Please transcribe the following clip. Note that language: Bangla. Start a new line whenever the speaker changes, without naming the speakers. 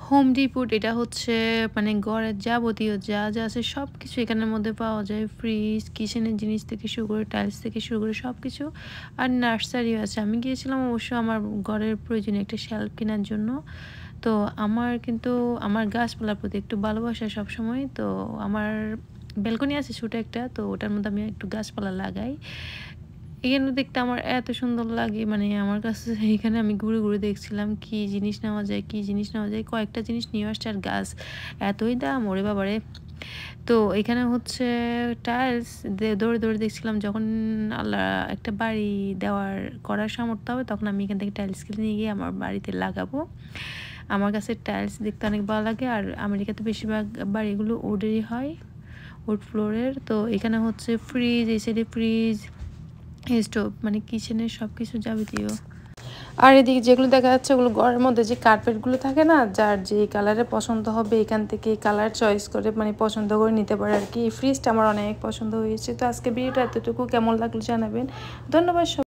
হোম ডিপোট এটা হচ্ছে মানে ঘরের যাবতীয় যা যা আছে সব কিছু এখানের মধ্যে পাওয়া যায়। ফ্রিজ, কিচেনের জিনিস থেকে শুরু করে টাইলস থেকে শুরু করে সব কিছু। আর নার্সারিও আছে। আমি গিয়েছিলাম অবশ্য আমার ঘরের প্রয়োজনীয় একটা শেলফ কেনার জন্য। তো আমার কিন্তু আমার গাছপালার প্রতি একটু ভালোবাসা সবসময়। তো আমার ব্যালকনি আছে ছোট একটা, তো ওটার মধ্যে আমি একটু গাছপালা লাগাই। এখানে দেখতে আমার এত সুন্দর লাগে, মানে আমার কাছে এখানে আমি ঘুরে ঘুরে দেখছিলাম কি জিনিস নেওয়া যায়, কি জিনিস নেওয়া যায়, কয়েকটা জিনিস নিয়ে আসছে। আর গাছ এতই দাম, ওরে বাবারে! তো এখানে হচ্ছে টাইলস দৌড়ে দৌড়ে দেখছিলাম, যখন আল্লাহ একটা বাড়ি করার সামর্থ্য হবে তখন আমি এখান থেকে টাইলস কিনে নিয়ে গিয়ে আমার বাড়িতে লাগাবো। আমার কাছে টাইলস দেখতে অনেক ভালো লাগে। আর আমেরিকাতে বেশিরভাগ বাড়িগুলো উডেরই হয়, উড ফ্লোরের। তো এখানে হচ্ছে ফ্রিজ, এই সাইডে ফ্রিজ, স্টোভ, মানে কিচেনের সব কিছু যাবতীয়। আর এদিকে যেগুলো দেখা যাচ্ছে ওগুলো ঘরের মধ্যে যে কার্পেটগুলো থাকে না, যার যে কালারে পছন্দ হবে এখান থেকে কালার চয়েস করে মানে পছন্দ করে নিতে পারে আর কি। এই ফ্রিজটা আমার অনেক পছন্দ হয়েছে। তো আজকে ভিডিওটা এতটুকু, কেমন লাগলো জানাবেন। ধন্যবাদ।